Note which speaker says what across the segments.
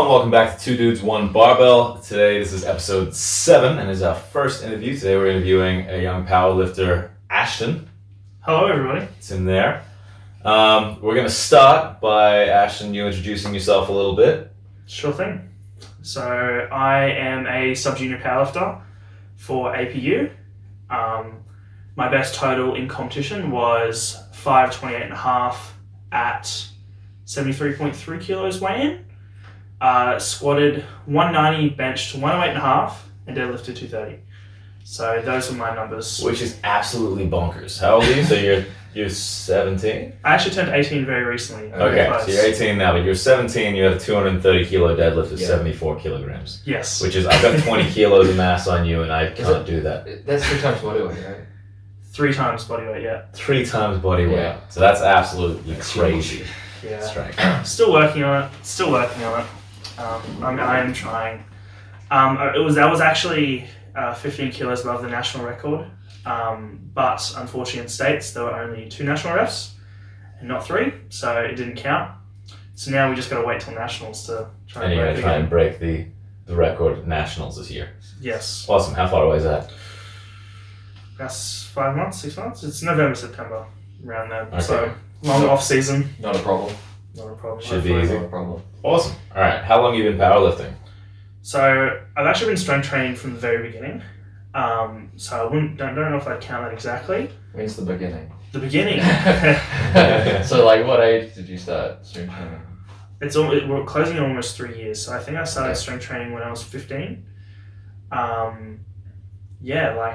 Speaker 1: welcome back to Two Dudes, One Barbell. Today, this is episode 7, and is our first interview. Today we're interviewing a young powerlifter, Ashton.
Speaker 2: Hello, everybody.
Speaker 1: It's in there. We're going to start by, Ashton, you introducing yourself a little bit.
Speaker 2: Sure thing. So, I am a sub-junior powerlifter for APU. My best total in competition was 5:28.5 at 73.3 kilos weigh-in. Squatted 190, benched 108.5, and deadlifted 230. So those are my numbers.
Speaker 1: Which is absolutely bonkers. How old are you? So you're 17?
Speaker 2: I actually turned 18 very recently.
Speaker 1: Okay, so you're 18 now, but you're 17, you have a 230 kilo deadlift of 74 kilograms.
Speaker 2: Yes.
Speaker 1: Which is, I've got 20 kilos of mass on you, and I can't do that.
Speaker 3: That's 3 times body weight, right?
Speaker 2: 3 times body weight, yeah.
Speaker 1: 3 times body weight.
Speaker 3: Yeah.
Speaker 1: So that's absolutely crazy.
Speaker 2: Yeah.
Speaker 1: Strength.
Speaker 2: Still working on it. I am trying. That was actually 15 kilos above the national record. But unfortunately in States there were only 2 national refs and not 3, so it didn't count. So now we just got to wait till nationals to try
Speaker 1: And
Speaker 2: and
Speaker 1: you're
Speaker 2: break
Speaker 1: going to try
Speaker 2: again.
Speaker 1: and break the record at nationals this year.
Speaker 2: Yes.
Speaker 1: Awesome. How far away is that?
Speaker 2: That's 5 months, 6 months? It's November, September, around then.
Speaker 1: Okay.
Speaker 2: So long off season.
Speaker 3: Not a problem.
Speaker 2: Not a problem.
Speaker 1: Should be
Speaker 2: hopefully.
Speaker 1: easy.
Speaker 3: Not a problem.
Speaker 1: Awesome. All right. How long have you been powerlifting?
Speaker 2: So I've actually been strength training from the very beginning. So I don't know if I'd count that exactly.
Speaker 3: When's the beginning?
Speaker 2: The beginning.
Speaker 3: So, like, what age did you start strength training?
Speaker 2: We're closing in almost 3 years. So I think I started strength training when I was 15.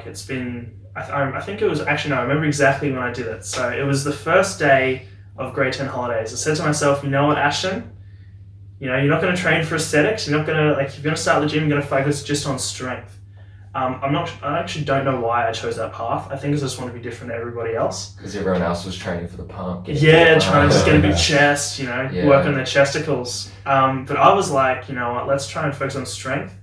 Speaker 2: It's been. I think it was actually no. I remember exactly when I did it. So it was the first day of grade 10 holidays. I said to myself, you know what, Ashton? You know, you're not going to train for aesthetics. You're not going to if you're going to start the gym, you're going to focus just on strength. I actually don't know why I chose that path. I think I just want to be different to everybody else.
Speaker 3: Because everyone else was training for the pump.
Speaker 2: Yeah, trying to just get a big chest,
Speaker 3: Yeah.
Speaker 2: work on their chesticles. But I was like, you know what, let's try and focus on strength.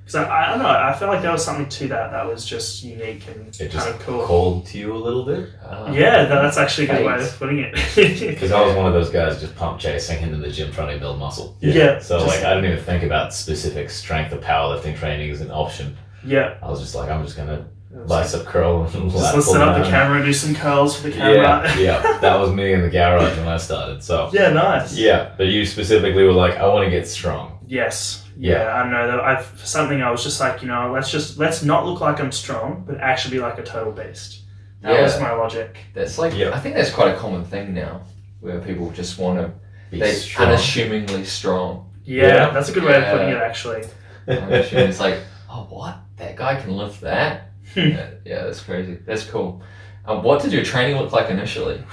Speaker 2: Because I don't know, I felt like there was something to that was just unique and
Speaker 1: It
Speaker 2: kind
Speaker 1: just
Speaker 2: of cool.
Speaker 1: cold to you a little bit?
Speaker 2: Yeah, that's actually a good way of putting it.
Speaker 1: Because I was one of those guys just pump chasing into the gym trying to build muscle.
Speaker 2: Yeah.
Speaker 1: So I didn't even think about specific strength of powerlifting training as an option.
Speaker 2: Yeah.
Speaker 1: I was just like, I'm just going to bicep curl and lat
Speaker 2: Let's
Speaker 1: pull
Speaker 2: set up
Speaker 1: down.
Speaker 2: the camera and do some curls for the camera.
Speaker 1: Yeah, that was me in the garage when I started. So
Speaker 2: Yeah, nice.
Speaker 1: yeah, but you specifically were like, I want to get strong.
Speaker 2: Yes.
Speaker 1: Yeah.
Speaker 2: I know that for something I was just like, let's not look like I'm strong, but actually be like a total beast. That was my logic.
Speaker 3: That's like, I think that's quite a common thing now, where people just want to be
Speaker 1: strong.
Speaker 3: unassumingly strong.
Speaker 2: Yeah, that's a good way of putting it, actually.
Speaker 3: Unassuming. It's like, oh, what? That guy can lift that? Yeah, that's crazy. That's cool. What did your training look like initially?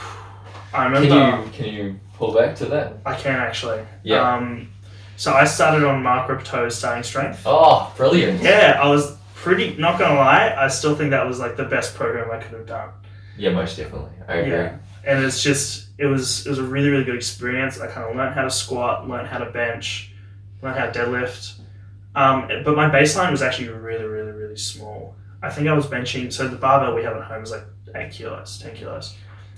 Speaker 2: I remember.
Speaker 3: Can you pull back to that?
Speaker 2: I can actually.
Speaker 3: Yeah.
Speaker 2: So I started on Mark Ripto's starting strength.
Speaker 3: Oh, brilliant.
Speaker 2: Yeah, I was not gonna lie, I still think that was like the best program I could have done.
Speaker 3: Yeah, most definitely. I agree.
Speaker 2: Yeah. And it's just, it was a really, really good experience. I kind of learned how to squat, learned how to bench, learned how to deadlift. But my baseline was actually really, really, really small. I think I was benching, so the barbell we have at home is like 8 kilos, 10 kilos.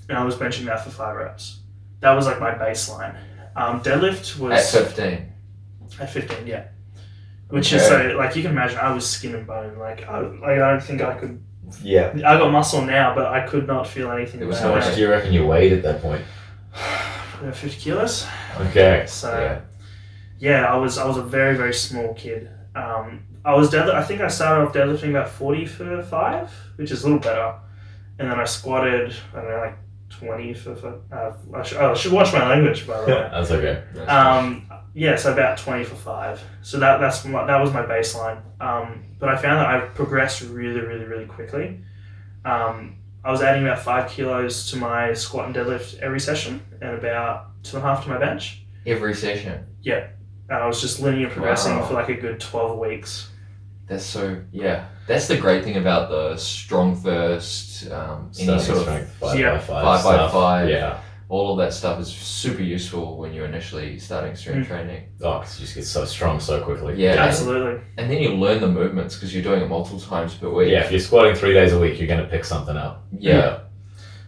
Speaker 2: And I was benching that for 5 reps. That was like my baseline. Deadlift was...
Speaker 3: At 15.
Speaker 2: At 15, yeah. Which is so, like, you can imagine, I was skin and bone. Like, I don't think I could...
Speaker 1: Yeah.
Speaker 2: I got muscle now, but I could not feel anything.
Speaker 1: How much do you reckon you weighed at that point?
Speaker 2: 50 kilos.
Speaker 1: Okay.
Speaker 2: So, yeah, I was a very, very small kid. I think I started off deadlifting about 40 for 5, which is a little better. And then I squatted, I don't know, like 20 for I should watch my language, by the way.
Speaker 1: That's okay.
Speaker 2: Yeah, so about 20 for 5. So that was my baseline. But I found that I progressed really, really, really quickly. I was adding about 5 kilos to my squat and deadlift every session, and about 2.5 to my bench.
Speaker 3: Every session?
Speaker 2: Yeah. I was just linear progressing for like a good 12 weeks.
Speaker 3: That's that's the great thing about the strong first, any sort of
Speaker 1: strength,
Speaker 3: 5 by 5.
Speaker 1: Yeah.
Speaker 3: All of that stuff is super useful when you're initially starting strength training.
Speaker 1: Oh, because you just get so strong so quickly.
Speaker 3: Yeah,
Speaker 2: Absolutely.
Speaker 3: And then you learn the movements because you're doing it multiple times per week.
Speaker 1: Yeah, if you're squatting 3 days a week, you're going to pick something up.
Speaker 3: Yeah.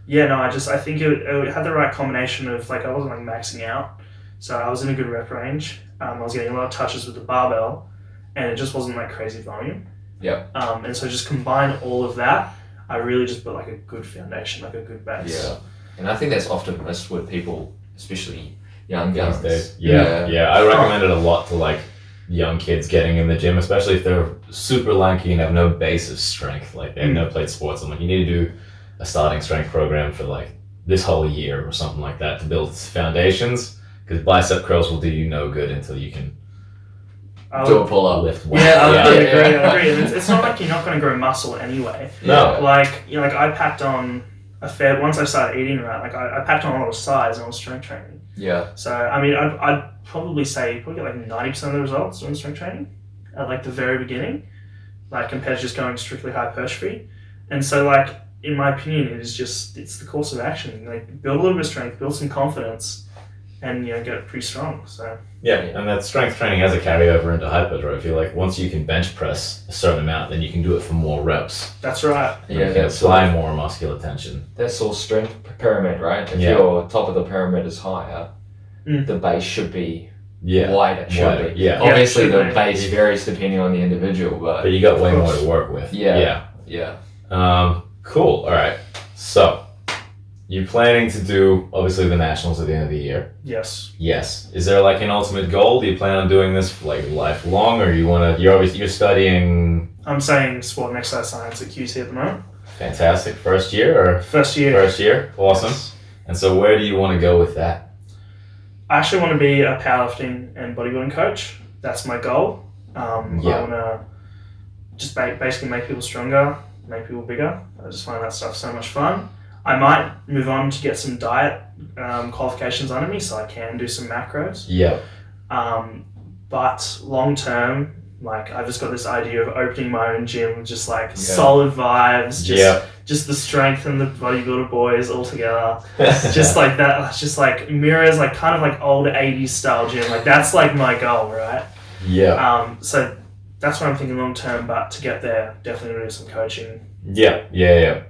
Speaker 2: Yeah, no, I think it had the right combination of, like, I wasn't like maxing out. So I was in a good rep range. I was getting a lot of touches with the barbell, and it just wasn't like crazy volume.
Speaker 3: Yeah.
Speaker 2: And so just combine all of that, I really just built like a good foundation, like a good base.
Speaker 3: Yeah. And I think that's often missed with people, especially young
Speaker 1: These
Speaker 3: guns.
Speaker 1: days. Yeah. I recommend it a lot to like young kids getting in the gym, especially if they're super lanky and have no base of strength. Like they have no played sports. I'm like, you need to do a starting strength program for like this whole year or something like that to build foundations. Because bicep curls will do you no good until you can
Speaker 3: Do a pull-up.
Speaker 1: lift.
Speaker 2: I agree. And it's not like you're not going to grow muscle anyway.
Speaker 1: No.
Speaker 2: Like, you know, like I packed on once I started eating right, like I packed on a lot of size and I was strength training.
Speaker 3: Yeah.
Speaker 2: So, I mean, I'd probably say get like 90% of the results doing strength training at like the very beginning, like compared to just going strictly hypertrophy. And so, like, in my opinion, it's the course of action. Like, build a little bit of strength, build some confidence, and, you know, get it pretty strong. So
Speaker 1: Yeah, and that strength training has a carryover into hypertrophy. Like once you can bench press a certain amount, then you can do it for more reps.
Speaker 2: that's right.
Speaker 3: Yeah,
Speaker 1: you can apply more muscular tension.
Speaker 3: That's all strength pyramid, right? If
Speaker 1: Yeah.
Speaker 3: your top of the pyramid is higher,
Speaker 2: Mm.
Speaker 3: the base should be
Speaker 1: Yeah,
Speaker 3: wider. Should be.
Speaker 1: yeah.
Speaker 3: Obviously,
Speaker 2: should
Speaker 3: the
Speaker 2: be.
Speaker 3: base varies depending on the individual,
Speaker 1: But
Speaker 3: but
Speaker 1: you got way
Speaker 2: Of
Speaker 1: more
Speaker 2: course.
Speaker 1: to work with.
Speaker 3: yeah.
Speaker 1: Cool. All right. So you're planning to do obviously the nationals at the end of the year.
Speaker 2: Yes.
Speaker 1: Yes. Is there like an ultimate goal? Do you plan on doing this for like lifelong, or you're studying?
Speaker 2: I'm saying sport and exercise science at QT at the moment.
Speaker 1: Fantastic. First year or
Speaker 2: First year.
Speaker 1: first year? Awesome.
Speaker 2: Yes.
Speaker 1: And so where do you want to go with that?
Speaker 2: I actually want to be a powerlifting and bodybuilding coach. That's my goal.
Speaker 1: Yeah.
Speaker 2: I want to just basically make people stronger, make people bigger. I just find that stuff so much fun. I might move on to get some diet qualifications under me so I can do some macros.
Speaker 1: Yeah.
Speaker 2: But long term, like I've just got this idea of opening my own gym, just like
Speaker 3: Yeah.
Speaker 2: solid vibes,
Speaker 1: Yeah.
Speaker 2: just the strength and the bodybuilder boys all together. Just like that, it's just like mirrors, like kind of like old 80s style gym. Like that's like my goal, right?
Speaker 1: Yeah.
Speaker 2: So that's what I'm thinking long term, but to get there, definitely gonna do some coaching.
Speaker 1: Yeah.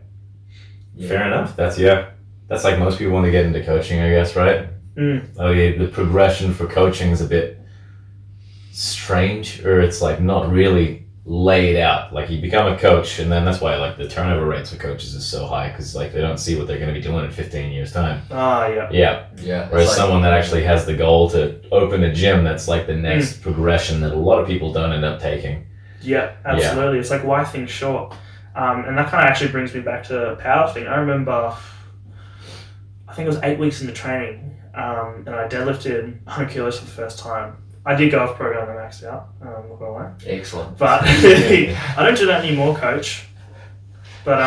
Speaker 1: Fair enough. That's like most people want to get into coaching, I guess, right? Okay, the progression for coaching is a bit strange, or it's like not really laid out. Like you become a coach, and then that's why like the turnover rates for coaches is so high, because like they don't see what they're going to be doing in 15 years time.
Speaker 2: Yeah.
Speaker 1: Yeah.
Speaker 3: Yeah.
Speaker 1: Whereas
Speaker 3: It's like-
Speaker 1: someone that actually has the goal to open a gym, that's like the next progression that a lot of people don't end up taking.
Speaker 2: Yeah, absolutely. It's like, why think short? And that kind of actually brings me back to powerlifting. I remember, I think it was 8 weeks into training, and I deadlifted 100 kilos for the first time. I did go off program and maxed out, not gonna lie.
Speaker 3: Excellent.
Speaker 2: But I don't do that anymore, coach. But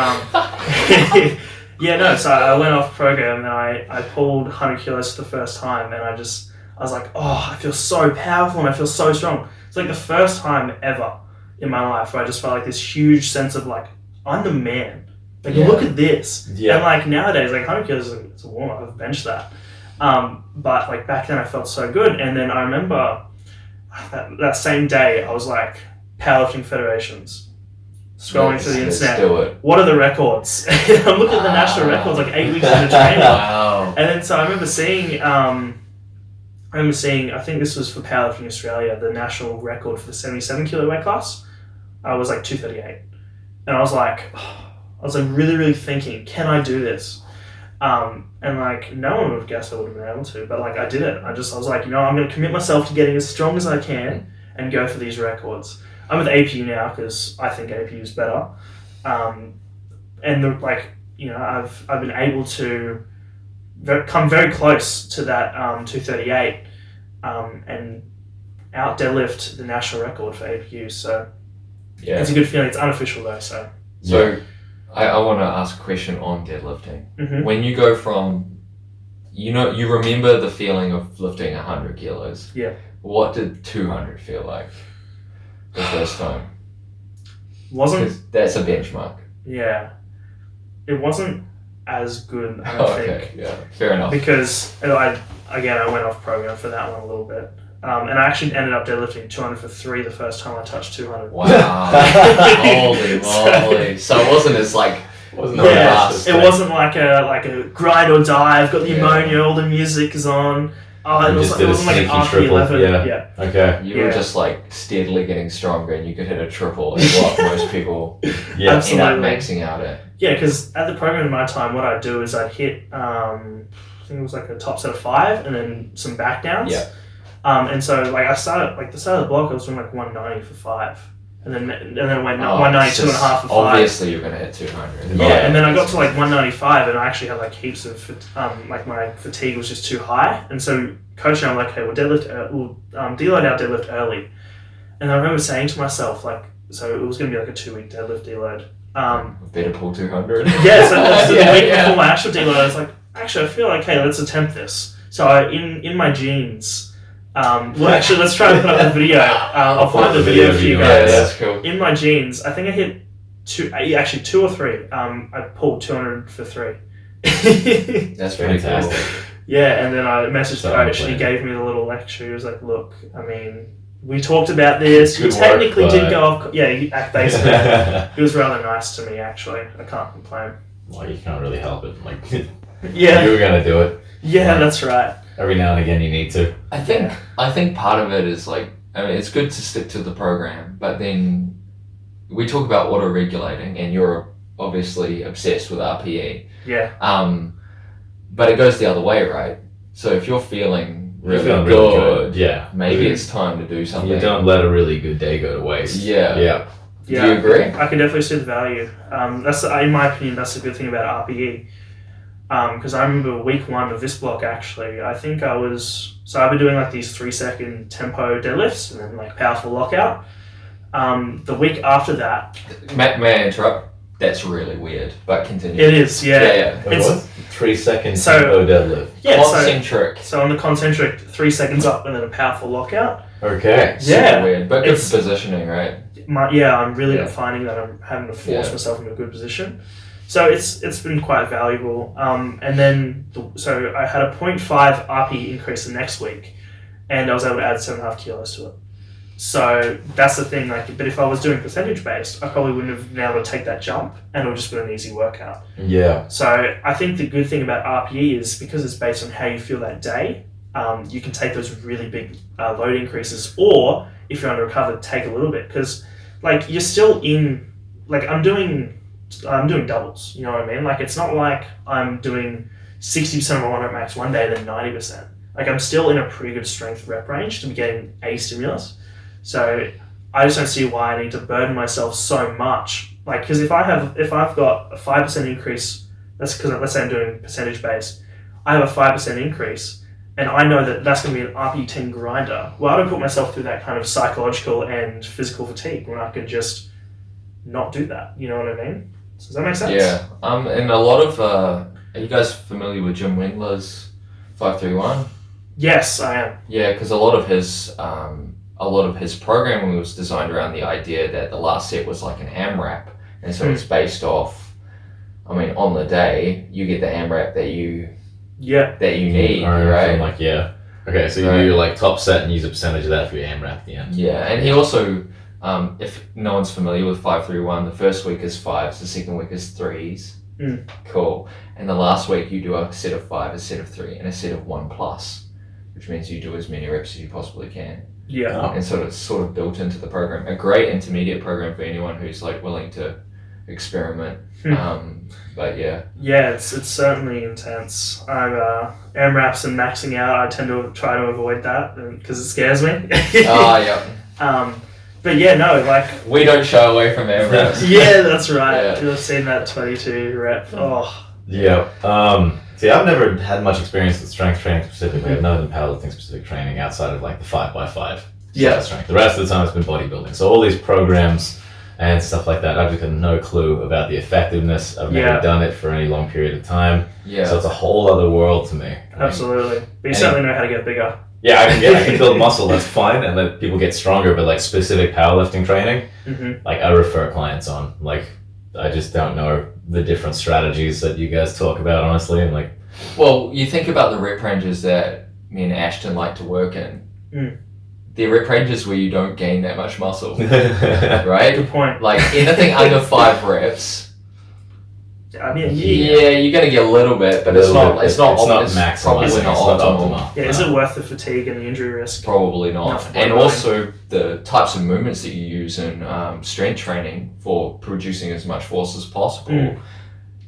Speaker 2: yeah, no. So I went off program and I pulled 100 kilos for the first time, and I was like, oh, I feel so powerful and I feel so strong. It's like the first time ever in my life where I just felt like this huge sense of like, I'm the man. Like,
Speaker 3: Yeah.
Speaker 2: look at this.
Speaker 1: Yeah.
Speaker 2: And like nowadays, like 100 kilos is a warm up. I've benched that. But like back then I felt so good. And then I remember that same day I was like, powerlifting federations. Scrolling through the
Speaker 3: Let's
Speaker 2: internet.
Speaker 3: do it.
Speaker 2: What are the records? I'm looking at the national records like 8 weeks into training.
Speaker 3: Wow.
Speaker 2: And then so I remember seeing, I think this was for Powerlifting Australia, the national record for the 77 kilo weight class. I was like 238. And I was like really, really thinking, can I do this? And like no one would have guessed I would have been able to, but like I did it. I was like, I'm going to commit myself to getting as strong as I can and go for these records. I'm with APU now because I think APU is better. And I've been able to come very close to that 238 and out deadlift the national record for APU. So
Speaker 3: Yeah.
Speaker 2: it's a good feeling. It's unofficial though. So
Speaker 3: I want to ask a question on deadlifting.
Speaker 2: Mhm.
Speaker 3: When you go from, you remember the feeling of lifting 100 kilos.
Speaker 2: Yeah.
Speaker 3: What did 200 feel like the first time?
Speaker 2: wasn't
Speaker 3: 'Cause that's a benchmark.
Speaker 2: yeah, it wasn't as good. I don't
Speaker 3: Okay,
Speaker 2: think.
Speaker 3: yeah, fair enough.
Speaker 2: Because I went off program for that one a little bit. And I actually ended up deadlifting 200 for 3 the first time I touched 200.
Speaker 3: Wow. Holy moly. So it wasn't as like,
Speaker 1: Wasn't
Speaker 3: Yeah,
Speaker 1: fast.
Speaker 2: It wasn't like a grind or die. I've got the
Speaker 3: Yeah.
Speaker 2: ammonia, all the music is on. Oh, it
Speaker 1: You just did a
Speaker 2: wasn't like an
Speaker 1: sneaky triple,
Speaker 2: RP11.
Speaker 1: yeah. Okay.
Speaker 3: You were
Speaker 2: Yeah.
Speaker 3: just like steadily getting stronger, and you could hit a triple. Is what most people
Speaker 1: Yeah.
Speaker 2: Absolutely.
Speaker 3: end up maxing out at.
Speaker 2: Yeah, because at the program in my time, what I'd do is I'd hit, I think it was like a top set of 5 and then some back downs.
Speaker 3: Yeah.
Speaker 2: And so like I started, like the start of the block, I was doing like 190 for 5. And then it went
Speaker 3: Oh,
Speaker 2: 192 and a half for 5.
Speaker 3: Obviously, you're gonna hit 200.
Speaker 2: Yeah, and then I got to like 195 and I actually had like heaps of, like my fatigue was just too high. And so coach and I'm like, hey, we'll deload our deadlift early. And I remember saying to myself, like, so it was going to be like a 2-week deadlift deload.
Speaker 3: Better pull 200.
Speaker 2: Yeah, so the
Speaker 3: Yeah,
Speaker 2: week
Speaker 3: yeah.
Speaker 2: before my actual deload, I was like, actually, I feel like, hey, let's attempt this. So in my jeans, let's try and put up the video. I'll find the video for you
Speaker 3: Yeah,
Speaker 2: guys.
Speaker 3: that's cool.
Speaker 2: In my jeans, I think I hit 2 or 3. I pulled 200 for 3.
Speaker 3: That's pretty
Speaker 1: Fantastic.
Speaker 3: cool.
Speaker 2: Yeah, and then I messaged the
Speaker 1: So
Speaker 2: coach and he
Speaker 1: unplanned.
Speaker 2: gave me the little lecture. He was like, look, I mean, we talked about this. You
Speaker 1: Good work,
Speaker 2: technically
Speaker 1: but-
Speaker 2: did go off. Yeah, basically. He was rather nice to me, actually. I can't complain.
Speaker 1: Well, you can't really help it. Like,
Speaker 2: Yeah,
Speaker 1: you were gonna do it.
Speaker 2: yeah, that's right.
Speaker 1: Every now and again, you need to.
Speaker 3: I think part of it is like, I mean, it's good to stick to the program, but then we talk about auto-regulating, and you're obviously obsessed with RPE.
Speaker 2: Yeah,
Speaker 3: But it goes the other way, right? So if you're feeling
Speaker 1: You're
Speaker 3: really
Speaker 1: feeling
Speaker 3: good,
Speaker 1: Yeah.
Speaker 3: maybe it's time to do something.
Speaker 1: You don't let a really good day go to waste.
Speaker 3: Yeah.
Speaker 1: Yeah.
Speaker 2: yeah.
Speaker 3: Do you agree?
Speaker 2: I can definitely see the value. That's, in my opinion, that's the good thing about RPE. Because I remember week 1 of this block, actually, I think I've been doing like these 3-second tempo deadlifts and then like powerful lockout. The week after that,
Speaker 3: May I interrupt? That's really weird, but continue.
Speaker 2: it is, yeah.
Speaker 3: Yeah.
Speaker 2: It's-
Speaker 1: What? 3-second
Speaker 2: So-
Speaker 1: tempo deadlift.
Speaker 2: Yeah,
Speaker 3: Concentric.
Speaker 2: so on the concentric, 3 seconds up and then a powerful lockout.
Speaker 1: Okay.
Speaker 3: Super
Speaker 2: Yeah.
Speaker 3: weird, but good
Speaker 2: It's-
Speaker 3: for positioning, right?
Speaker 2: I'm really
Speaker 3: Yeah.
Speaker 2: finding that I'm having to force
Speaker 3: Yeah.
Speaker 2: myself into a good position. So it's been quite valuable. And then, so I had a 0.5 RP increase the next week, and I was able to add 7.5 kilos to it. So that's the thing, like, but if I was doing percentage based, I probably wouldn't have been able to take that jump, and it would have just been an easy workout.
Speaker 1: Yeah.
Speaker 2: So I think the good thing about RPE is because it's based on how you feel that day, you can take those really big load increases, or if you're under recovered, take a little bit, because like you're still in, like I'm doing doubles, you know what I mean? Like it's not like I'm doing 60% of my 1 rep max one day, then 90%. Like I'm still in a pretty good strength rep range to be getting a stimulus. So I just don't see why I need to burden myself so much. Like, because if I've got a 5% increase, that's because let's say I'm doing percentage based, I have a 5% increase, and I know that that's going to be an RP10 grinder. Well, I don't put myself through that kind of psychological and physical fatigue when I can just not do that. You know what I mean? Does that make sense?
Speaker 3: Yeah. And a lot of are you guys familiar with Jim Wengler's 531?
Speaker 2: Yes, I am.
Speaker 3: Yeah, because a lot of his programming was designed around the idea that the last set was like an AMRAP, and so it's based off. I mean, on the day you get the AMRAP that you
Speaker 2: Yeah.
Speaker 3: need,
Speaker 1: Or
Speaker 3: right?
Speaker 1: from, like, yeah. Okay, so
Speaker 3: Right.
Speaker 1: you do like top set and use a percentage of that for your AMRAP at the end.
Speaker 3: Yeah, and he also, if no one's familiar with 531, the first week is 5s, the second week is 3s.
Speaker 2: Mm.
Speaker 3: Cool. And the last week you do a set of 5, a set of 3, and a set of 1+, which means you do as many reps as you possibly can.
Speaker 2: Yeah.
Speaker 1: Oh.
Speaker 3: And sort of built into the program. A great intermediate program for anyone who's like willing to experiment. But yeah.
Speaker 2: Yeah, it's certainly intense. I'm AMRAPs and maxing out. I tend to try to avoid that because it scares me.
Speaker 3: Yeah.
Speaker 2: But yeah, no, like
Speaker 3: We don't shy away from AMRAPs.
Speaker 2: yeah, that's right.
Speaker 3: Yeah.
Speaker 2: I've seen that 22 rep. Oh,
Speaker 1: Yeah. See, I've never had much experience with strength training specifically. I've never done powerlifting specific training outside of like the 5x5
Speaker 2: Yeah.
Speaker 1: strength. The rest of the time it's been bodybuilding. So all these programs and stuff like that, I've just got no clue about the effectiveness. I've never
Speaker 2: Yeah.
Speaker 1: done it for any long period of time.
Speaker 3: Yeah.
Speaker 1: So it's a whole other world to me. I mean,
Speaker 2: absolutely. But you
Speaker 1: and-
Speaker 2: certainly know how to get bigger.
Speaker 1: yeah, I can build muscle, that's fine, and let people get stronger, but like specific powerlifting training,
Speaker 2: Mm-hmm.
Speaker 1: like I refer clients on. Like I just don't know the different strategies that you guys talk about, honestly, and like
Speaker 3: Well, you think about the rep ranges that me and Ashton like to work in.
Speaker 2: Mm.
Speaker 3: They're rep ranges where you don't gain that much muscle,
Speaker 1: yeah,
Speaker 3: right?
Speaker 2: Good point.
Speaker 3: Like anything under 5 reps,
Speaker 2: I mean,
Speaker 3: Yeah, you're gonna get a little bit, but it's not
Speaker 1: maximal.
Speaker 3: Probably
Speaker 1: It's
Speaker 3: not
Speaker 1: not
Speaker 3: optimal.
Speaker 1: optimal.
Speaker 2: Yeah, is it worth the fatigue and the injury risk?
Speaker 3: Probably not.
Speaker 2: Enough
Speaker 3: And
Speaker 2: bodybuilding.
Speaker 3: also the types of movements that you use in strength training for producing as much force as possible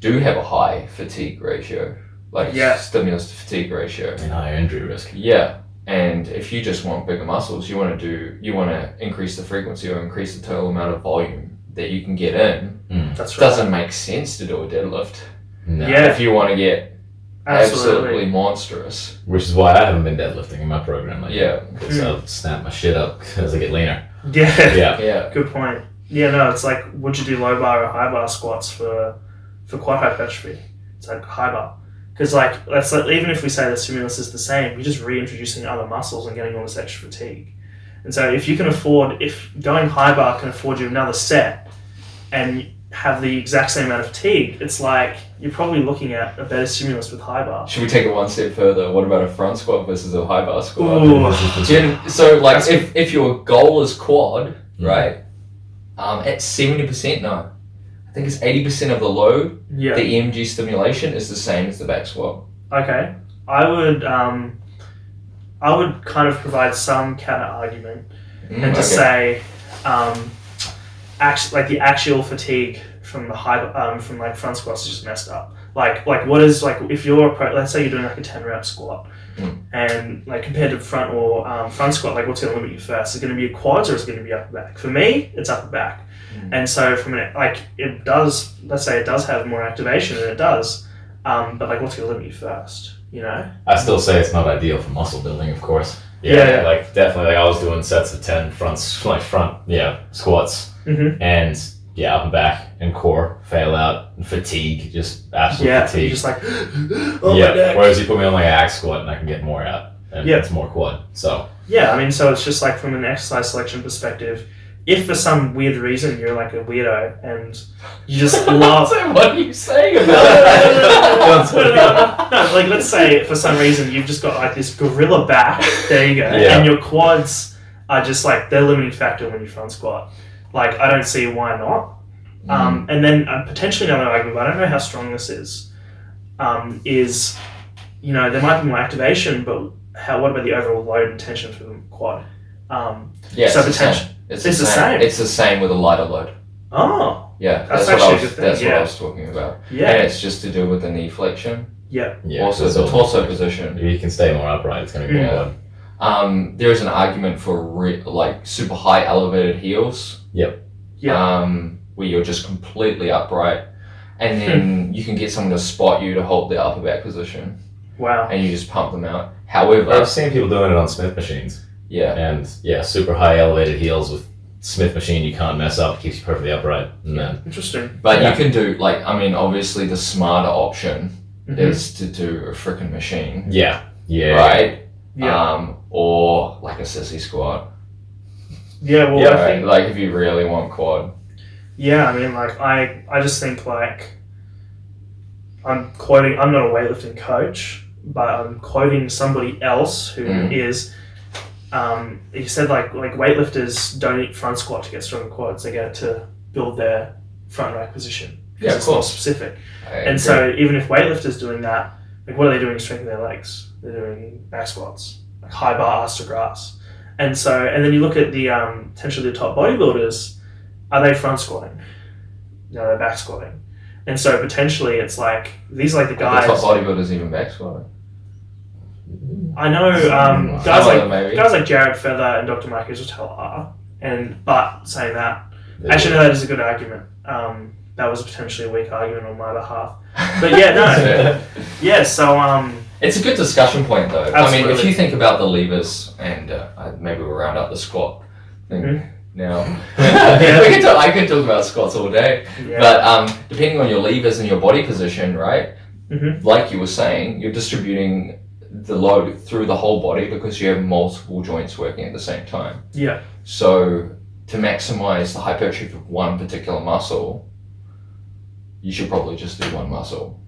Speaker 3: do have a high fatigue ratio, like stimulus to fatigue ratio.
Speaker 1: And higher injury risk.
Speaker 3: Yeah. And if you just want bigger muscles, you want to increase the frequency or increase the total amount of volume that you can get in.
Speaker 2: That's
Speaker 3: It
Speaker 2: right.
Speaker 3: doesn't make sense to do a deadlift
Speaker 1: No.
Speaker 2: Yeah.
Speaker 3: if you want to get absolutely monstrous.
Speaker 1: Which is why I haven't been deadlifting in my program. Like,
Speaker 3: Yeah.
Speaker 1: Because I'll snap my shit up as I get leaner.
Speaker 2: Yeah.
Speaker 1: Yeah.
Speaker 2: Good point. Yeah, no, it's like, would you do low bar or high bar squats for quad hypertrophy? It's like high bar. Because even if we say the stimulus is the same, you're just reintroducing other muscles and getting all this extra fatigue. And so if going high bar can afford you another set and have the exact same amount of fatigue, it's like you're probably looking at a better stimulus with high bar.
Speaker 3: Should we take it one step further? What about a front squat versus a high bar squat?
Speaker 2: Ooh.
Speaker 3: So like if your goal is quad, right? At 70% now, I think it's 80% of the load.
Speaker 2: Yeah.
Speaker 3: The EMG stimulation is the same as the back squat.
Speaker 2: Okay. I would kind of provide some counter argument and just say, the actual fatigue from the from like front squats is just messed up. Like what is like if you're let's say you're doing like a 10 rep squat, and like compared to front or front squat, like what's going to limit you first? Is it going to be quads or is it going to be upper back? For me, it's upper back. And so it does, let's say it does have more activation, and it does, but like what's going to limit you first? You know?
Speaker 1: I still say it's not ideal for muscle building, of course.
Speaker 2: Yeah.
Speaker 1: Like definitely, like I was doing sets of 10 front squats, and upper back and core fail out, and fatigue, just absolute fatigue.
Speaker 2: Just like
Speaker 1: my neck. Whereas you put me on like an axe squat and I can get more out, and it's more quad. So
Speaker 2: yeah, I mean, so it's just like from an exercise selection perspective. If for some weird reason you're like a weirdo and you just love...
Speaker 3: What are you saying about
Speaker 2: it? No, like let's say for some reason you've just got like this gorilla back, there you go, and your quads are just like, they're limiting factor when you front squat. Like, I don't see why not. And then potentially another argument, but I don't know how strong this is there might be more activation, but what about the overall load and tension for the quad?
Speaker 3: It's the same. It's the same with a lighter load.
Speaker 2: Oh.
Speaker 3: Yeah,
Speaker 2: that's actually a good thing.
Speaker 3: That's what I was talking about.
Speaker 2: Yeah.
Speaker 3: And it's just to do with the knee flexion.
Speaker 2: Yeah.
Speaker 3: Also the torso position.
Speaker 1: You can stay more upright. It's going to be more quad.
Speaker 3: There is an argument for super high elevated heels.
Speaker 1: Yep.
Speaker 3: Where you're just completely upright, and then you can get someone to spot you to hold the upper back position.
Speaker 2: Wow.
Speaker 3: And you just pump them out. However,
Speaker 1: I've seen people doing it on Smith machines.
Speaker 3: Yeah.
Speaker 1: And super high elevated heels with Smith machine, you can't mess up. It keeps you perfectly upright. And then,
Speaker 2: interesting.
Speaker 3: But you can do obviously the smarter option is to do a freaking machine.
Speaker 1: Yeah.
Speaker 3: Right.
Speaker 2: Yeah.
Speaker 3: Or like a sissy squat.
Speaker 2: Yeah. Well, I think
Speaker 3: like if you really want quad.
Speaker 2: Yeah, I mean, like I just think like I'm not a weightlifting coach, but I'm quoting somebody else who is. He said like weightlifters don't eat front squat to get stronger quads; they get it to build their front rack position.
Speaker 3: Yeah,
Speaker 2: it's more specific. And so even if weightlifters doing that, like what are they doing to strengthen their legs? They're doing back squats, like high bar, ass to grass. And then you look at the potentially the top bodybuilders. Are they front squatting? No, they're back squatting. And so potentially it's like these are like the guys.
Speaker 3: The top bodybuilders even back squatting.
Speaker 2: I know guys like Jared Feather and Dr. Mike Israel are, but saying that, actually no, that is a good argument. That was potentially a weak argument on my behalf. But so
Speaker 3: it's a good discussion point though.
Speaker 2: Absolutely.
Speaker 3: I mean, if you think about the levers, and maybe we'll round up the squat thing now. I could talk about squats all day. Yeah. But depending on your levers and your body position, right? Like you were saying, you're distributing the load through the whole body because you have multiple joints working at the same time.
Speaker 2: Yeah.
Speaker 3: So to maximize the hypertrophy of one particular muscle, you should probably just do one muscle.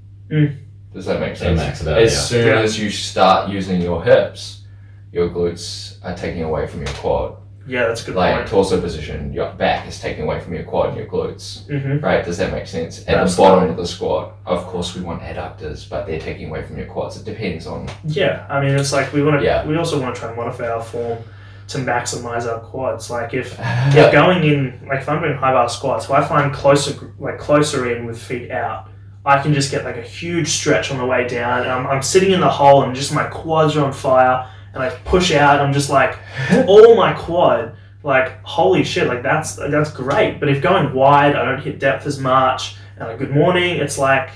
Speaker 3: Does that make sense?
Speaker 1: Max it out,
Speaker 3: as soon as you start using your hips, your glutes are taking away from your quad.
Speaker 2: Yeah, that's a good
Speaker 3: like
Speaker 2: point.
Speaker 3: torso position, your back is taking away from your quad and your glutes, right? Does that make sense? At
Speaker 2: Absolutely.
Speaker 3: the bottom of the squat, of course, we want adductors, but they're taking away from your quads. It depends on.
Speaker 2: Yeah, I mean, it's like we also want to try and modify our form to maximize our quads. Like if going in, like if I'm doing high bar squats, if I find closer in with feet out, I can just get like a huge stretch on the way down. And I'm sitting in the hole and just my quads are on fire, and I push out. And I'm just like all my quad, like holy shit, like that's great. But if going wide, I don't hit depth as much. And like good morning, it's like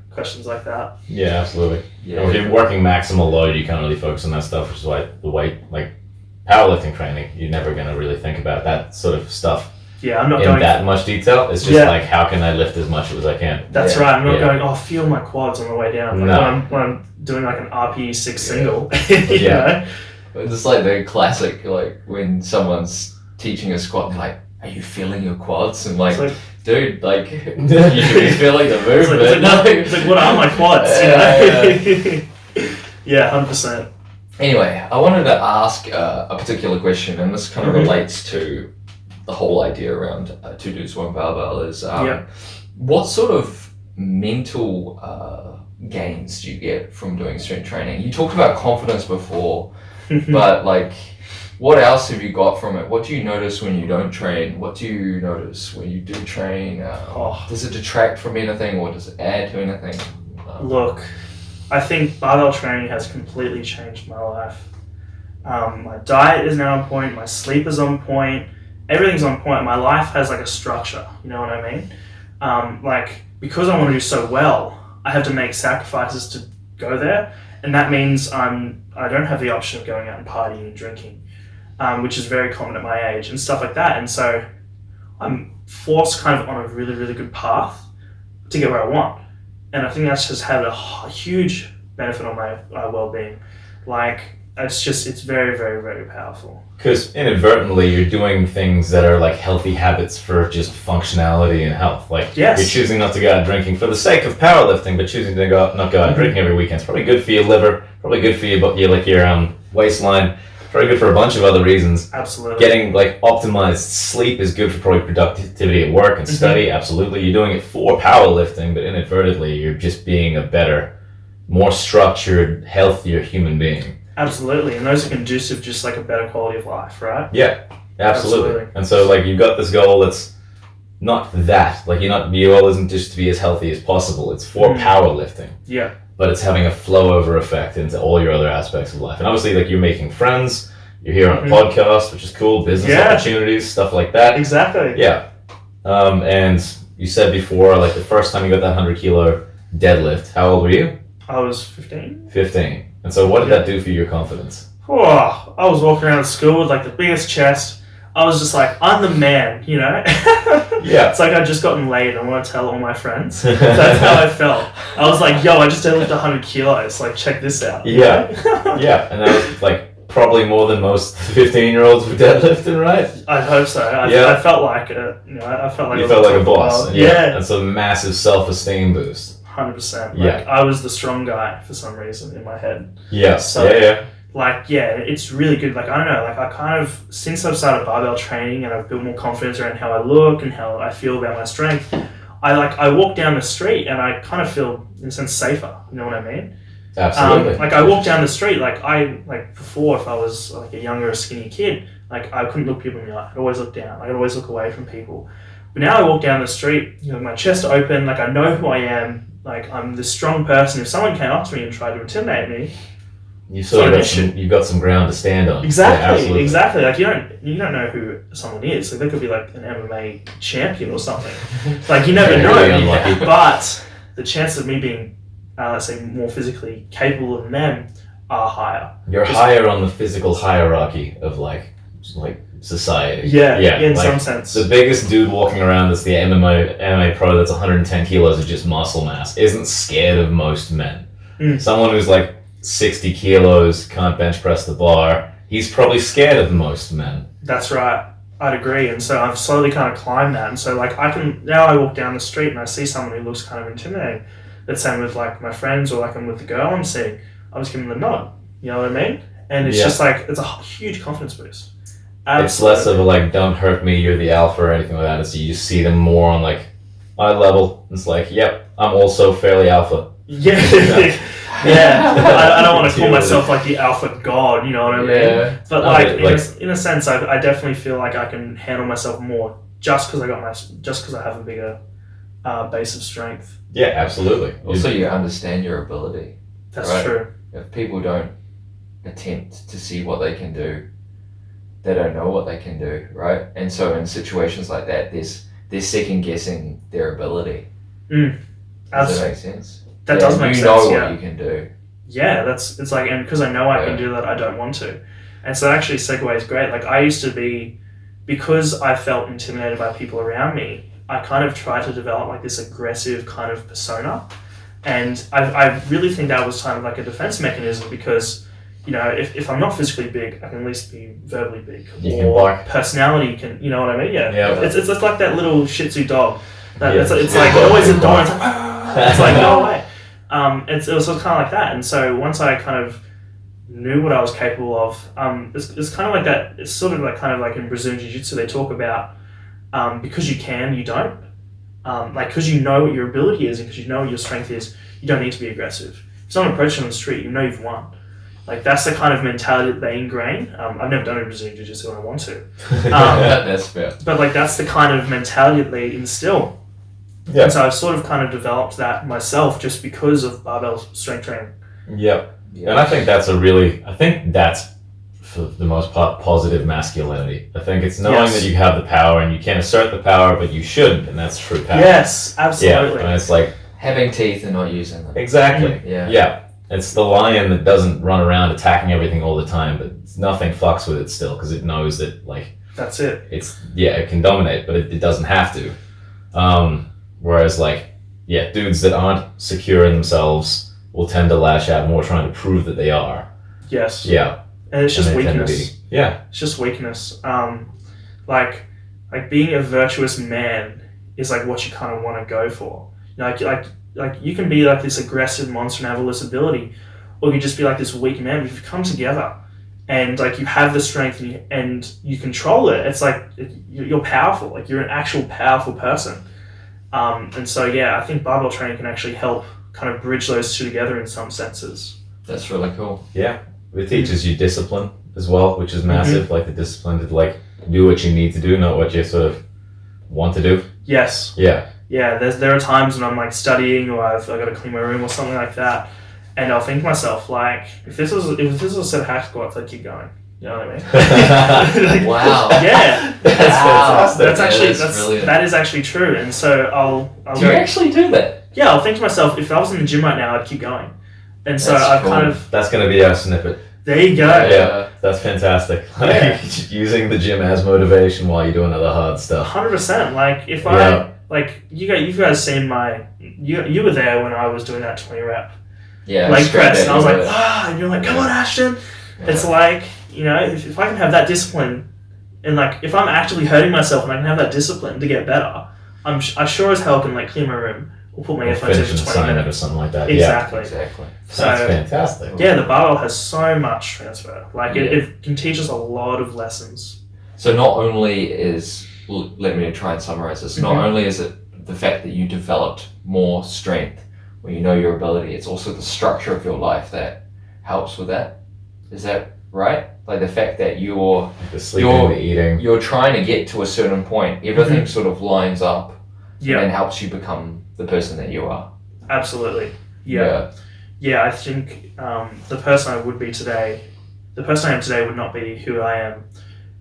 Speaker 2: questions like that.
Speaker 1: Yeah, absolutely.
Speaker 3: Yeah.
Speaker 1: If you're working maximal load, you can't really focus on that stuff, which is why the weight, like powerlifting training, you're never going to really think about that sort of stuff
Speaker 2: Yeah, I'm not
Speaker 1: in
Speaker 2: going
Speaker 1: that much detail. It's just like, how can I lift as much as I can?
Speaker 2: That's right. I'm not going, feel my quads on the way down. Like when I'm doing like an RPE6 single, you know?
Speaker 3: It's like the classic, like when someone's teaching a squat, they're like, are you feeling your quads? And like dude, like, you should be feeling the movement.
Speaker 2: It's like, what are my quads? Yeah, 100%.
Speaker 3: Anyway, I wanted to ask a particular question, and this kind of relates to the whole idea around 2 dudes, 1 barbell is what sort of mental gains do you get from doing strength training? You talked about confidence before, but like, what else have you got from it? What do you notice when you don't train? What do you notice when you do train? Does it detract from anything, or does it add to anything?
Speaker 2: Look, I think barbell training has completely changed my life. My diet is now on point, my sleep is on point, everything's on point. My life has like a structure, you know what I mean? Like, because I want to do so well, I have to make sacrifices to go there, and that means I don't have the option of going out and partying and drinking, which is very common at my age and stuff like that. And so I'm forced kind of on a really, really good path to get where I want. And I think that's just had a huge benefit on my well-being. Like, it's very, very, very powerful.
Speaker 1: Because inadvertently, you're doing things that are like healthy habits for just functionality and health. Like, you're choosing not to go out drinking for the sake of powerlifting, but choosing to not go out drinking every weekend. It's probably good for your liver, probably good for your waistline, probably good for a bunch of other reasons.
Speaker 2: Absolutely.
Speaker 1: Getting like optimized sleep is good for probably productivity at work and study. Absolutely. You're doing it for powerlifting, but inadvertently, you're just being a better, more structured, healthier human being.
Speaker 2: Absolutely, and those are conducive just like a better quality of life, right?
Speaker 1: Yeah, absolutely. And so like you've got this goal that's not that, like your goal isn't just to be as healthy as possible, it's for powerlifting.
Speaker 2: Yeah.
Speaker 1: But it's having a flow over effect into all your other aspects of life. And obviously like you're making friends, you're here on a podcast, which is cool, business opportunities, stuff like that.
Speaker 2: Exactly.
Speaker 1: Yeah. And you said before, like the first time you got that 100 kilo deadlift, how old were you?
Speaker 2: I was 15.
Speaker 1: 15. And so what did that do for your confidence?
Speaker 2: Oh, I was walking around school with like the biggest chest. I was just like, I'm the man, you know?
Speaker 1: Yeah.
Speaker 2: It's like I'd just gotten laid and I want to tell all my friends. That's how I felt. I was like, yo, I just deadlifted 100 kilos. Like, check this out.
Speaker 1: Yeah. Yeah. And that was like probably more than most 15-year-olds were deadlifting, right?
Speaker 2: I hope so. I felt like it. You know, I felt like
Speaker 1: you felt like a boss.
Speaker 2: Yeah.
Speaker 1: That's a massive self-esteem boost.
Speaker 2: 100%. Like, I was the strong guy for some reason in my head.
Speaker 1: Yeah.
Speaker 2: So, it's really good. Like, I don't know, like I kind of, since I've started barbell training and I've built more confidence around how I look and how I feel about my strength, I walk down the street and I kind of feel, in a sense, safer. You know what I mean?
Speaker 1: Absolutely.
Speaker 2: Like I walk down the street, before, if I was like a younger, skinny kid, like I couldn't look people in the eye. I'd always look down. I'd always look away from people. But now I walk down the street, you know, my chest open, like I know who I am. Like, I'm this strong person. If someone came up to me and tried to intimidate me,
Speaker 1: you've got some ground to stand on.
Speaker 2: Exactly, yeah, exactly. Like, you don't know who someone is. Like, they could be like an MMA champion or something. Like, you never know. But the chances of me being, let's say, more physically capable than them are higher.
Speaker 1: You're higher on the physical hierarchy of like society.
Speaker 2: Yeah, in some sense.
Speaker 1: The biggest dude walking around that's the MMA pro that's 110 kilos of just muscle mass isn't scared of most men. Someone who's like 60 kilos, can't bench press the bar, he's probably scared of most men.
Speaker 2: That's right. I'd agree. And so I've slowly kind of climbed that. And so like now I walk down the street and I see someone who looks kind of intimidating. Let's say I'm with like my friends or like I'm with the girl I'm seeing, I just give them the nod. You know what I mean? And it's just like, it's a huge confidence boost.
Speaker 1: It's less of a like, don't hurt me, you're the alpha or anything like that. It's you see them more on like eye level. It's like, yep, I'm also fairly alpha.
Speaker 2: Yeah. Yeah. I don't want to call myself like the alpha god, you know what I mean?
Speaker 3: Yeah.
Speaker 2: But
Speaker 1: No,
Speaker 2: like,
Speaker 1: but,
Speaker 2: in a sense, I definitely feel like I can handle myself more just because I have a bigger base of strength.
Speaker 1: Yeah, absolutely.
Speaker 3: Also, you understand your ability.
Speaker 2: That's
Speaker 3: Right.
Speaker 2: true.
Speaker 3: If people don't attempt to see what they can do, they don't know what they can do, right? And so in situations like that, they're second guessing their ability. Does that
Speaker 2: Absolutely.
Speaker 3: make sense?
Speaker 2: That does make
Speaker 3: you
Speaker 2: sense.
Speaker 3: know
Speaker 2: Yeah.
Speaker 3: what you can do.
Speaker 2: Yeah, it's like, and because I know I
Speaker 3: Yeah.
Speaker 2: can do that, I don't want to. And so actually segues great. Like I used to be, because I felt intimidated by people around me, I kind of tried to develop like this aggressive kind of persona. And I really think that was kind of like a defense mechanism because, you know, if I'm not physically big, I can at least be verbally big.
Speaker 1: You can
Speaker 2: or
Speaker 1: bark.
Speaker 2: personality can, you know what I mean? Yeah.
Speaker 1: Yeah.
Speaker 2: It's like that little Shih Tzu dog.
Speaker 1: Yeah.
Speaker 2: It's like always in the door. It's like, it's like, go away. It was kind of like that. And so once I kind of knew what I was capable of, it's kind of like that. It's sort of like kind of like in Brazilian Jiu-Jitsu, they talk about because you can, you don't. Like because you know what your ability is and because you know what your strength is, you don't need to be aggressive. If someone approaches you on the street, you know you've won. Like that's the kind of mentality that they ingrain. I've never done a Brazilian Jiu-Jitsu and I want to.
Speaker 3: That's fair.
Speaker 2: But like that's the kind of mentality that they instill.
Speaker 1: Yeah.
Speaker 2: And so I've sort of kind of developed that myself just because of barbell strength training.
Speaker 1: Yep.
Speaker 3: Yeah.
Speaker 1: And I think that's for the most part positive masculinity. I think it's knowing
Speaker 2: Yes.
Speaker 1: that you have the power and you can assert the power, but you shouldn't, and that's true power.
Speaker 2: Yes, absolutely.
Speaker 1: Yeah, and it's like,
Speaker 3: Having teeth and not using them.
Speaker 1: exactly.
Speaker 3: Yeah.
Speaker 1: Yeah. It's the lion that doesn't run around attacking everything all the time, but nothing fucks with it still because it knows that, like,
Speaker 2: That's it.
Speaker 1: it can dominate, but it doesn't have to. Whereas, like, dudes that aren't secure in themselves will tend to lash out more trying to prove that they are.
Speaker 2: Yes.
Speaker 1: Yeah.
Speaker 2: And it's just
Speaker 1: And they tend to
Speaker 2: weakness.
Speaker 1: be- Yeah.
Speaker 2: It's just weakness. Like being a virtuous man is like what you kind of want to go for. You know, like you can be like this aggressive monster and have all this ability, or you can just be like this weak man. But if you come together and like you have the strength and you control it, it's like you're powerful. Like you're an actual powerful person. And so I think barbell training can actually help kind of bridge those two together in some senses.
Speaker 3: That's really cool.
Speaker 1: Yeah. It teaches you discipline as well, which is massive. Like the discipline to like do what you need to do, not what you sort of want to do.
Speaker 2: Yes.
Speaker 1: Yeah.
Speaker 2: Yeah, there are times when I'm like studying or I've got to clean my room or something like that, and I'll think to myself like, if this was a set of hack squats, I'd keep going. You know what I mean? Like,
Speaker 3: Wow.
Speaker 2: Yeah,
Speaker 1: That's fantastic.
Speaker 2: that's actually
Speaker 3: that's brilliant.
Speaker 2: that is actually true. And so I'll
Speaker 3: Do you actually do that?
Speaker 2: I'll think to myself, if I was in the gym right now, I'd keep going. And so
Speaker 3: That's
Speaker 2: I've
Speaker 3: cool.
Speaker 2: kind of
Speaker 1: That's going to be our snippet.
Speaker 2: there you go.
Speaker 1: Yeah. That's fantastic. Like,
Speaker 2: Yeah.
Speaker 1: using the gym as motivation while you're doing other hard stuff.
Speaker 2: 100%. Like if
Speaker 1: Yeah.
Speaker 2: you guys seen you were there when I was doing that 20 rep
Speaker 3: Yeah.
Speaker 2: leg
Speaker 3: straight
Speaker 2: press,
Speaker 3: there,
Speaker 2: and I was like,
Speaker 3: you
Speaker 2: and you're like, come on, Ashton.
Speaker 3: Yeah.
Speaker 2: It's like, you know, if I can have that discipline, and like if I'm actually hurting myself and I can have that discipline to get better, I sure as hell can like clean my room or put my
Speaker 1: Or
Speaker 2: earphones in
Speaker 1: finish
Speaker 2: for
Speaker 1: an
Speaker 2: 20
Speaker 1: assignment or
Speaker 2: minutes.
Speaker 1: something like that.
Speaker 2: Exactly.
Speaker 3: Exactly.
Speaker 2: So
Speaker 1: That's fantastic.
Speaker 2: yeah, the barbell has so much transfer. Like
Speaker 3: Yeah.
Speaker 2: it can teach us a lot of lessons.
Speaker 3: So not only let me try and summarize this, not
Speaker 2: Mhm.
Speaker 3: only is it the fact that you developed more strength when you know your ability, it's also the structure of your life that helps with that. Is that right? Like the fact that you're
Speaker 1: The sleeping, the eating.
Speaker 3: trying to get to a certain point, everything sort of lines up
Speaker 2: Yeah,
Speaker 3: and helps you become the person that you are.
Speaker 2: absolutely. Yeah. I think the person I would be today, the person I am today would not be who I am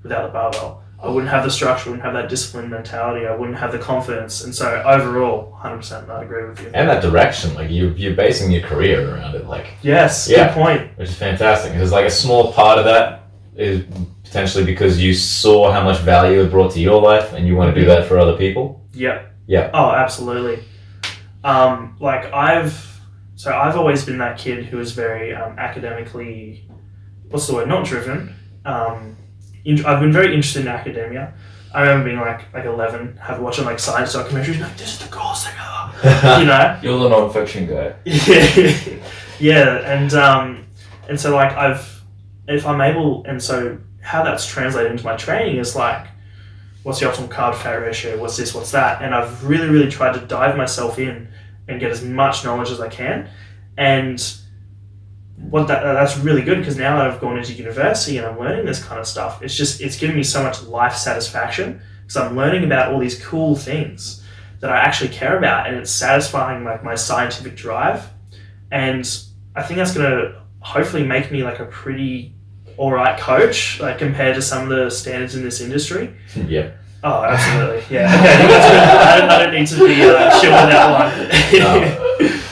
Speaker 2: without the barbell. I wouldn't have the structure, wouldn't have that discipline mentality, I wouldn't have the confidence. And so overall, 100% I agree with you.
Speaker 1: And that direction, like you're basing your career around it, like,
Speaker 2: Yes,
Speaker 1: Yeah.
Speaker 2: good point.
Speaker 1: which is fantastic. Because like a small part of that is potentially because you saw how much value it brought to your life, and you want to do that for other people.
Speaker 2: Yep.
Speaker 1: Yeah.
Speaker 2: Oh, absolutely. Like I've always been that kid who is very academically, what's the word? Not driven. I've been very interested in academia. I remember being like 11, watching like science documentaries, like this is the coolest thing ever. You know?
Speaker 3: You're the non-fiction guy.
Speaker 2: Yeah, and so like if I'm able, and so how that's translated into my training is like, what's the optimal carb fat ratio? What's this? What's that? And I've really, really tried to dive myself in and get as much knowledge as I can. And that's really good, because now that I've gone into university and I'm learning this kind of stuff, it's given me so much life satisfaction, because I'm learning about all these cool things that I actually care about, and it's satisfying like my scientific drive. And I think that's going to hopefully make me like a pretty all right coach, like compared to some of the standards in this industry.
Speaker 1: Yeah.
Speaker 2: Oh, absolutely. Yeah. Okay, I think that's good. I don't need to be chill with that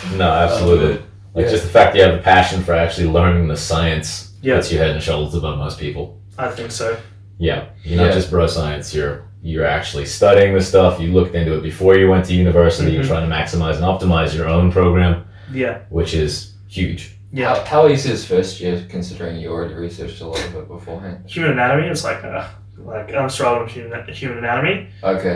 Speaker 2: one.
Speaker 1: No, absolutely. Like just the fact that you have the passion for actually learning the science puts you head and shoulders above most people.
Speaker 2: I think so.
Speaker 1: Yeah. You're not just bro science, you're actually studying the stuff. You looked into it before you went to university. You're trying to maximize and optimize your own program. Yeah. Which is huge.
Speaker 3: Yeah. How easy is first year, considering you already researched a lot of it beforehand?
Speaker 2: Human anatomy is like I'm struggling with human anatomy.
Speaker 3: Okay.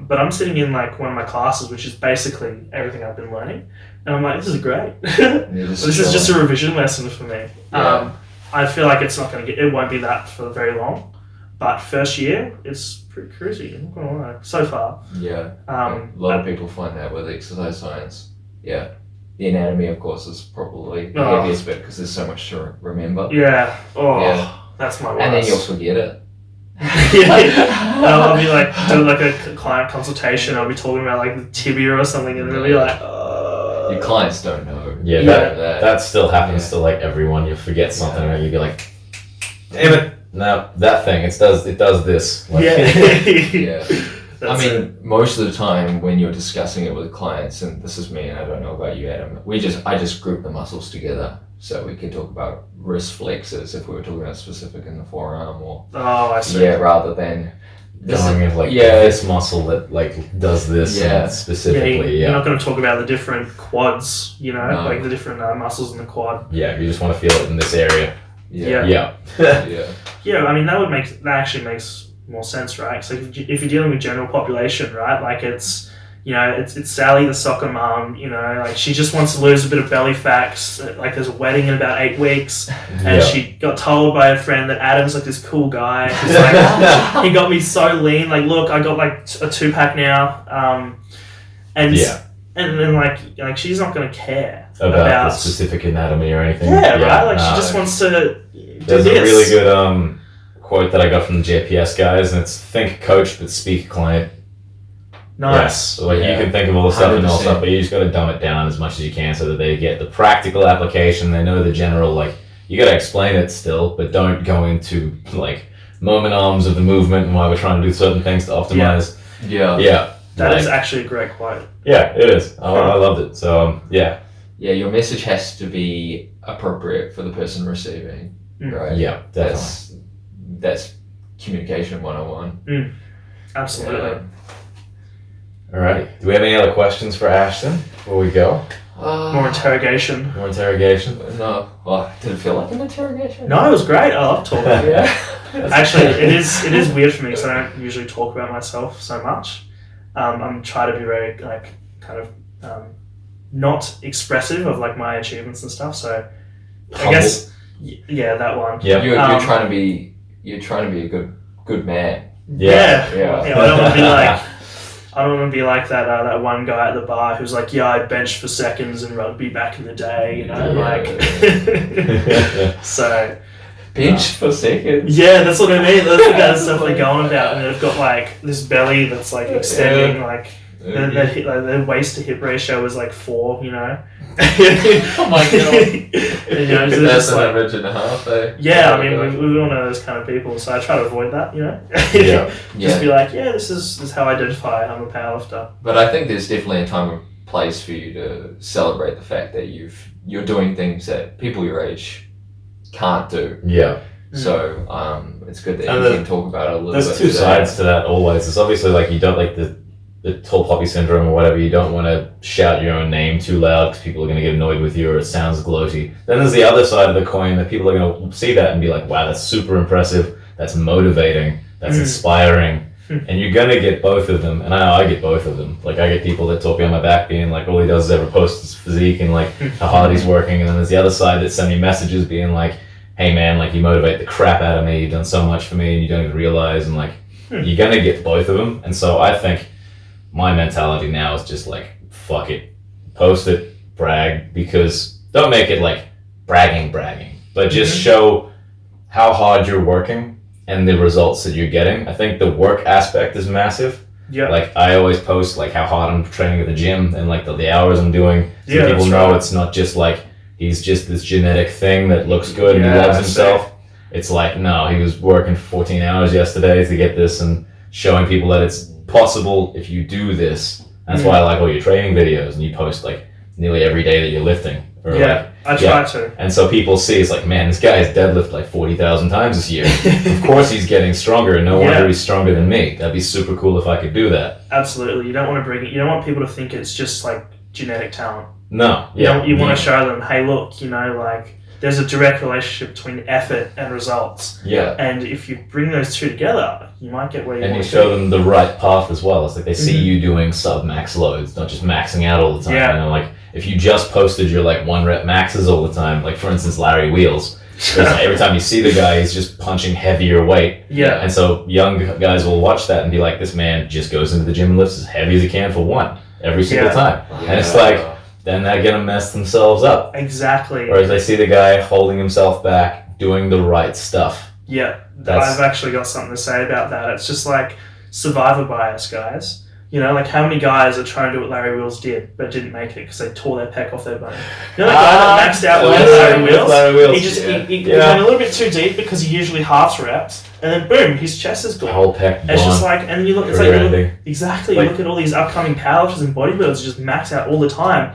Speaker 2: But I'm sitting in like one of my classes, which is basically everything I've been learning, and I'm like, this is great. This is just a revision lesson for me.
Speaker 3: Yeah.
Speaker 2: I feel like it won't be that for very long, but first year it's pretty cruisy. I'm not gonna lie, so far.
Speaker 3: Yeah. A lot of people find that with exercise science. Yeah. The anatomy, of course, is probably the heaviest bit, because there's so much to remember.
Speaker 2: Yeah. That's my worst.
Speaker 3: And then you'll forget it.
Speaker 2: I'll be like doing like a client consultation. I'll be talking about like the tibia or something, and they'll be like,
Speaker 3: your clients don't know.
Speaker 1: Yeah, that still happens to like everyone. You'll forget something, and you'll be like, damn it, no, that thing, it does this. Like,
Speaker 3: yeah. Most of the time when you're discussing it with clients, and this is me, and I don't know about you, Adam, I just group the muscles together, so we could talk about wrist flexors if we were talking about specific in the forearm, or
Speaker 2: I see.
Speaker 3: Yeah, rather than
Speaker 1: going into like this muscle that like does this specifically.
Speaker 2: You're not going to talk about the different quads, like the different muscles in the quad.
Speaker 1: Yeah, you just want to feel it in this area.
Speaker 2: Yeah. I mean, that actually makes more sense, right? So if you're dealing with general population, right, like it's Sally the soccer mom, like she just wants to lose a bit of belly fat, like there's a wedding in about 8 weeks, and she got told by a friend that Adam's like this cool guy. He's like, he got me so lean, like look, I got like a 2-pack now, and then like she's not going to care
Speaker 1: about the specific anatomy or anything.
Speaker 2: Right, like she just wants to
Speaker 1: There's a really good quote that I got from the JPS guys, and it's think coach but speak client.
Speaker 2: Nice.
Speaker 1: Yeah. So you can think of all the stuff and all stuff, but you just got to dumb it down as much as you can so that they get the practical application. They know the general, like you got to explain it still, but don't go into like moment arms of the movement and why we're trying to do certain things to optimize. Yeah.
Speaker 2: That is actually a great quote.
Speaker 1: Yeah, it is. I loved it. So
Speaker 3: Yeah, your message has to be appropriate for the person receiving, right?
Speaker 1: Yeah, definitely.
Speaker 3: That's communication 101.
Speaker 2: Absolutely.
Speaker 1: All right. Do we have any other questions for Ashton before we go?
Speaker 2: More interrogation.
Speaker 1: More interrogation?
Speaker 3: No. Well, did it feel like an interrogation?
Speaker 2: No, it was great. I love talking. Actually, it is weird for me because I don't usually talk about myself so much. I'm trying to be very like kind of not expressive of like my achievements and stuff. So I guess that one.
Speaker 1: Yeah.
Speaker 3: You're trying to be a good man.
Speaker 2: Yeah. I don't want to be like. I don't want to be like that one guy at the bar who's like, I benched for seconds in rugby back in the day, So
Speaker 3: bench for seconds.
Speaker 2: Yeah, that's what I mean. That's the kind of stuff they're going about, and they've got like this belly that's like extending, like their waist to hip ratio is like 4,
Speaker 3: Oh my god.
Speaker 2: So
Speaker 3: that's an average and a half, eh?
Speaker 2: Yeah, I mean, we all know those kind of people, so I try to avoid that, Just be like, this is how I identify. I'm a powerlifter.
Speaker 3: But I think there's definitely a time and place for you to celebrate the fact that you're doing things that people your age can't do.
Speaker 1: Yeah.
Speaker 3: So it's good that you can talk about it a little bit.
Speaker 1: There's two sides to that always. It's obviously like you don't like the tall poppy syndrome or whatever. You don't want to shout your own name too loud because people are going to get annoyed with you or it sounds gloaty. Then there's the other side of the coin that people are going to see that and be like, wow, that's super impressive. That's motivating. That's inspiring. And you're going to get both of them. And I know I get both of them. Like I get people that talk behind my back being like, all he does is ever post his physique and like how hard he's working. And then there's the other side that send me messages being like, hey man, like you motivate the crap out of me, you've done so much for me and you don't even realize, and like you're gonna get both of them. And so I think my mentality now is just like, fuck it, post it, brag, because don't make it like bragging, but just show how hard you're working and the results that you're getting. I think the work aspect is massive.
Speaker 2: Yeah.
Speaker 1: Like I always post like how hard I'm training at the gym and like the hours I'm doing, so people know it's not just like he's just this genetic thing that looks good and he loves himself. It's like, no, he was working 14 hours yesterday to get this, and showing people that it's possible if you do this. That's why I like all your training videos, and you post like nearly every day that you're lifting. Or
Speaker 2: I try to.
Speaker 1: And so people see, it's like, man, this guy has deadlifted like 40,000 times this year. Of course he's getting stronger, and no wonder he's stronger than me. That'd be super cool if I could do that.
Speaker 2: Absolutely. You don't want to bring it. You don't want people to think it's just like genetic talent.
Speaker 1: No.
Speaker 2: You want to show them, hey, look, you know, like there's a direct relationship between effort and results.
Speaker 1: Yeah.
Speaker 2: And if you bring those two together, you might get where you want to be.
Speaker 1: And you show them the right path as well. It's like they see you doing sub-max loads, not just maxing out all the time.
Speaker 2: Yeah.
Speaker 1: You know, like if you just posted your like 1 rep maxes all the time, like for instance Larry Wheels, like every time you see the guy, he's just punching heavier weight.
Speaker 2: Yeah.
Speaker 1: And so young guys will watch that and be like, this man just goes into the gym and lifts as heavy as he can for one every single time.
Speaker 3: Yeah.
Speaker 1: And it's like, then they're gonna mess themselves up.
Speaker 2: Exactly.
Speaker 1: Whereas they see the guy holding himself back, doing the right stuff.
Speaker 2: Yeah, I've actually got something to say about that. It's just like survivor bias, guys. You know, like how many guys are trying to do what Larry Wheels did, but didn't make it because they tore their pec off their bone. You know, the guy that maxed out Larry Wheels. He went a little bit too deep because he usually halves reps, and then boom, his chest is gone.
Speaker 1: Whole pec gone.
Speaker 2: It's just like, and you look, it's like, exactly. You look at all these upcoming powerlifters and bodybuilders just max out all the time,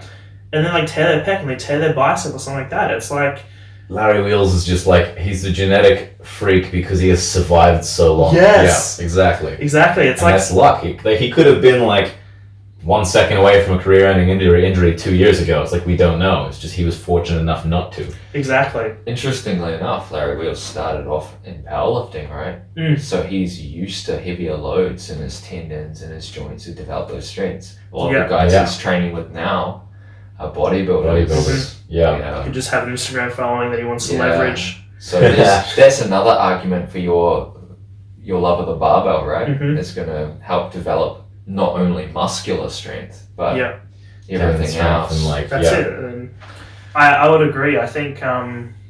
Speaker 2: and then like tear their pec and they tear their bicep or something like that. It's like
Speaker 1: Larry Wheels is just like, he's the genetic freak because he has survived so long.
Speaker 2: Yes.
Speaker 1: Yeah, exactly.
Speaker 2: Exactly. It's
Speaker 1: and
Speaker 2: like
Speaker 1: that's luck. He could have been like 1 second away from a career-ending injury 2 years ago. It's like, we don't know. It's just he was fortunate enough not to.
Speaker 2: Exactly.
Speaker 3: Interestingly enough, Larry Wheels started off in powerlifting, right? So he's used to heavier loads, and his tendons and his joints have developed those strengths. A lot of the guys he's training with now are bodybuilders.
Speaker 1: Yeah.
Speaker 2: You could just have an Instagram following that he wants to leverage.
Speaker 3: So that's another argument for your love of the barbell, right? It's going to help develop not only muscular strength, but everything else.
Speaker 1: And like,
Speaker 2: that's it. And I would agree. I think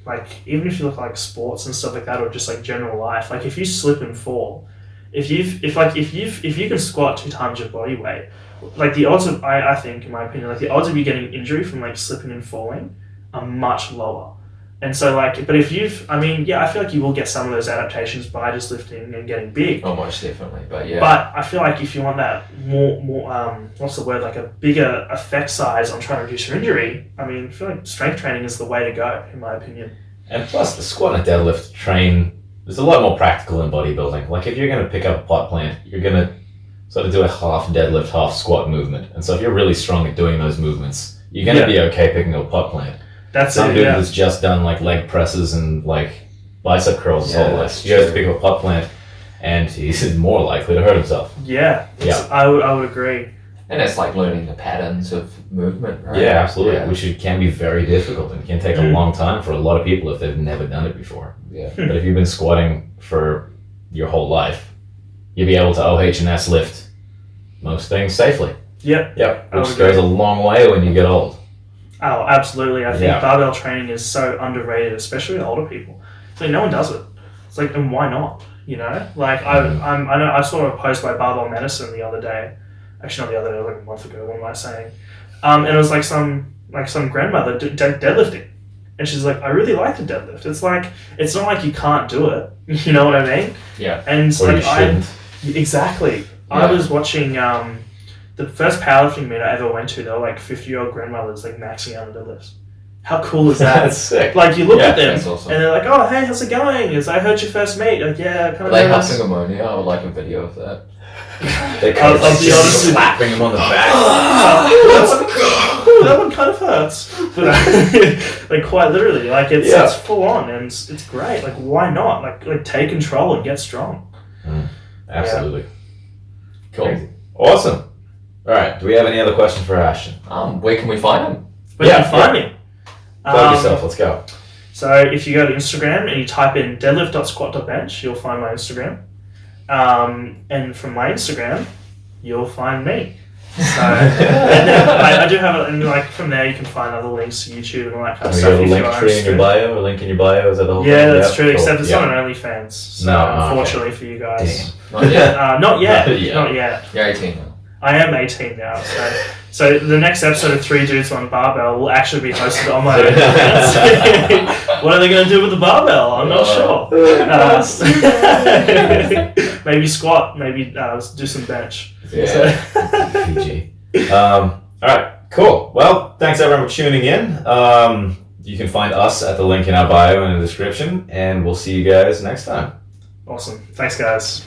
Speaker 2: like even if you look at like sports and stuff like that, or just like general life, like if you slip and fall, if you can squat 2 times your body weight, like the odds of, I think in my opinion, like the odds of you getting injury from like slipping and falling are much lower. And so like, but if I feel like you will get some of those adaptations by just lifting and getting big.
Speaker 3: Oh, most definitely, but
Speaker 2: But I feel like if you want that more what's the word, like a bigger effect size on trying to reduce your injury, I mean, I feel like strength training is the way to go, in my opinion.
Speaker 1: And plus the squat and deadlift there's a lot more practical in bodybuilding. Like if you're going to pick up a pot plant, you're going to sort of do a half deadlift, half squat movement. And so if you're really strong at doing those movements, you're going to be okay picking up a pot plant.
Speaker 2: That's
Speaker 1: some dude that's just done like leg presses and like bicep curls his whole life. You have to pick up a pot plant, and he's more likely to hurt himself.
Speaker 2: I would agree.
Speaker 3: And it's like learning the patterns of movement, right?
Speaker 1: Yeah, absolutely. Which can be very difficult and can take a long time for a lot of people if they've never done it before. But if you've been squatting for your whole life, you'll be able to OH and S lift most things safely. Which goes a long way when you get old.
Speaker 2: Oh, absolutely. I think barbell training is so underrated, especially with older people. It's like no one does it. It's like, and why not? You know, like I know I saw a post by Barbell Medicine the other day. Actually, not the other day, like a month ago. What am I saying? And it was like some grandmother deadlifting, and she's like, I really like the deadlift. It's like, it's not like you can't do it. You know what I mean?
Speaker 3: Yeah.
Speaker 2: And
Speaker 1: or
Speaker 2: like
Speaker 1: you shouldn't.
Speaker 2: Exactly. I was watching the first powerlifting meet I ever went to. They were like 50-year-old grandmothers like maxing out on deadlifts. How cool is that?
Speaker 1: That's sick.
Speaker 2: Like you look at them
Speaker 3: awesome.
Speaker 2: and they're like, "Oh, hey, how's it going?" I heard your first meet. Like, yeah, kind of.
Speaker 3: They huffing ammonia. I would like a video of that.
Speaker 1: They
Speaker 2: I'll be honest,
Speaker 1: slapping him on the back.
Speaker 2: That one kind of hurts, but like quite literally, like it's full on and it's great. Like, why not? Like take control and get strong.
Speaker 1: Absolutely.
Speaker 3: Cool.
Speaker 1: Crazy. Awesome. All right. Do we have any other questions for Ashton?
Speaker 3: Where can we find him?
Speaker 2: Where can you find me?
Speaker 1: Plug yourself. Let's go.
Speaker 2: So if you go to Instagram and you type in deadlift.squat.bench, you'll find my Instagram. And from my Instagram, you'll find me. So and then I do have, and like from there you can find other links to YouTube and all that kind of
Speaker 1: You
Speaker 2: stuff.
Speaker 1: have a
Speaker 2: if
Speaker 1: link
Speaker 2: you are
Speaker 1: tree in your
Speaker 2: interested.
Speaker 1: bio, a link in your bio, is that the whole thing?
Speaker 2: Yeah, that's true.
Speaker 1: Cool.
Speaker 2: Except it's
Speaker 1: Yeah.
Speaker 2: not on OnlyFans. So
Speaker 1: No, okay.
Speaker 2: unfortunately for you guys.
Speaker 3: Not yet.
Speaker 2: Not yet.
Speaker 1: Not yet.
Speaker 2: Not yet.
Speaker 3: You're 18 now.
Speaker 2: I am 18 now, so the next episode of 3 Dudes on Barbell will actually be hosted on my OnlyFans. What are they going to do with the barbell? I'm not sure. Maybe squat, maybe do some bench.
Speaker 3: Yeah.
Speaker 1: PG. Alright, cool. Well, thanks everyone for tuning in. You can find us at the link in our bio in the description, and we'll see you guys next time.
Speaker 2: Awesome. Thanks, guys.